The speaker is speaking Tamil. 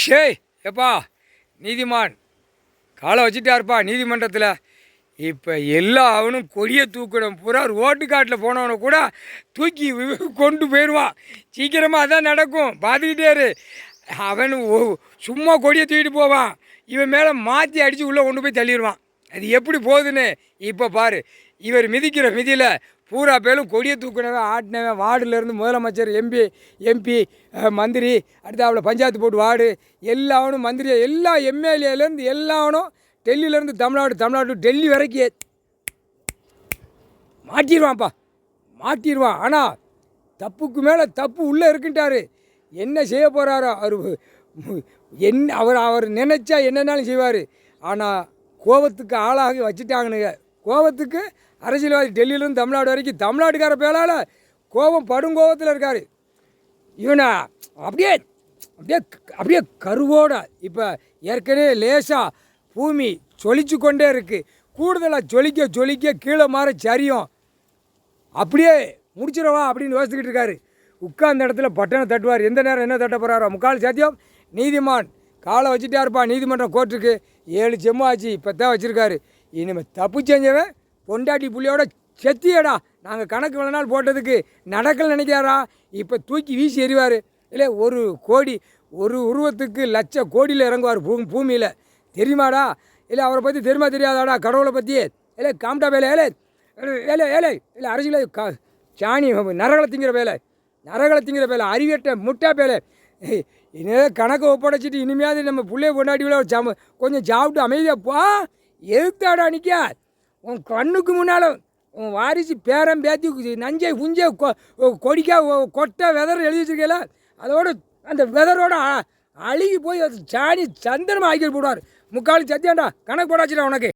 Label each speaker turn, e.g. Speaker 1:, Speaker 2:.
Speaker 1: ஷேய் எப்பா நீதிமான் காலை வச்சுட்டாருப்பா நீதிமன்றத்தில். இப்போ எல்லா அவனும் கொடியை தூக்கணும் பூரா ரோட்டுக்காட்டில் போனவனை கூட தூக்கி கொண்டு போயிடுவான். சீக்கிரமாக அதான் நடக்கும், பார்த்துக்கிட்டே அவன் சும்மா கொடியை தூக்கிட்டு போவான், இவன் மேலே மாற்றி அடித்து உள்ளே கொண்டு போய் தள்ளிடுவான். அது எப்படி போகுதுன்னு இப்போ பாரு. இவர் மிதிக்கிற மிதியில் பூரா பேரும் கொடியை தூக்கினவன் ஆட்டினவன் வார்டுலேருந்து முதலமைச்சர் எம்பி மந்திரி அடுத்து அவளை பஞ்சாயத்து போட்டு வார்டு எல்லாவனும் மந்திரி எல்லா எம்எல்ஏலேருந்து எல்லாவனும் டெல்லியிலேருந்து தமிழ்நாடு டெல்லி வரைக்கும் மாட்டிடுவான். ஆனால் தப்புக்கு மேலே தப்பு உள்ளே இருக்குன்ட்டார். என்ன செய்ய போகிறாரோ அவர் நினச்சா என்னென்னாலும் செய்வார். ஆனால் கோபத்துக்கு ஆளாகி வச்சுட்டாங்கனுங்க. கோபத்துக்கு அரசியல்வாதி டெல்லியிலேருந்து தமிழ்நாடு வரைக்கும் தமிழ்நாட்டுக்கார பேரால் கோபம் படுங்கோபத்தில் இருக்கார். இவனை அப்படியே அப்படியே அப்படியே கருவோட இப்போ ஏற்கனவே லேசாக பூமி சொலிச்சு கொண்டே இருக்குது. கூடுதலாக சொலிக்க கீழே மாற சரியும் அப்படியே முடிச்சிடவா அப்படின்னு யோசிச்சுக்கிட்டு இருக்காரு. உட்கார்ந்த இடத்துல பட்டனை தட்டுவார். எந்த நேரம் என்ன தட்ட போகிறாரோ. முக்கால் சாத்தியம் நீதிமான் காலை வச்சுட்டாருப்பா நீதிமன்றம் கோர்ட்டுக்கு. 7 செம்மு ஆச்சு இப்போ தான் வச்சுருக்காரு. இனிமேல் தப்பு செஞ்சவன் பொண்டாட்டி புள்ளியோட செத்தியடா நாங்கள் கணக்கு இவ்வளோ நாள் போட்டதுக்கு நடக்கல நினைக்கிறாரா. இப்போ தூக்கி வீசி எறிவார். இல்லை 1 கோடி ஒரு உருவத்துக்கு லட்சம் கோடியில் இறங்குவார் பூமியில். தெரியுமாடா? இல்லை அவரை பற்றி தெரியாதாடா? கடவுளை பற்றி இல்லை காம்டா வேலை இல்லை அரசியல் சாணி நரகளை திங்கிற வேலை அறிவியட்ட முட்டா வேலை. இனிமே கணக்கை ஒப்படைச்சிட்டு இனிமையாவது நம்ம பிள்ளைய பொண்டாட்டியோட கொஞ்சம் சாப்பிட்டு அமைதியாப்பா. எதுத்தாடா நிற்க உன் கண்ணுக்கு முன்னால் உன் வாரிசு பேரம் பேத்தி நஞ்சை புஞ்சை கொடிக்கா கொட்டை வெதர் எழுதி வச்சிருக்கல, அதோட அந்த வெதரோட அழுகி போய் அது சாணி சந்திரமாக ஆக்கி போடுவார். முக்கால் சத்தியாண்டா கணக்கு போடாச்சுடா உனக்கு.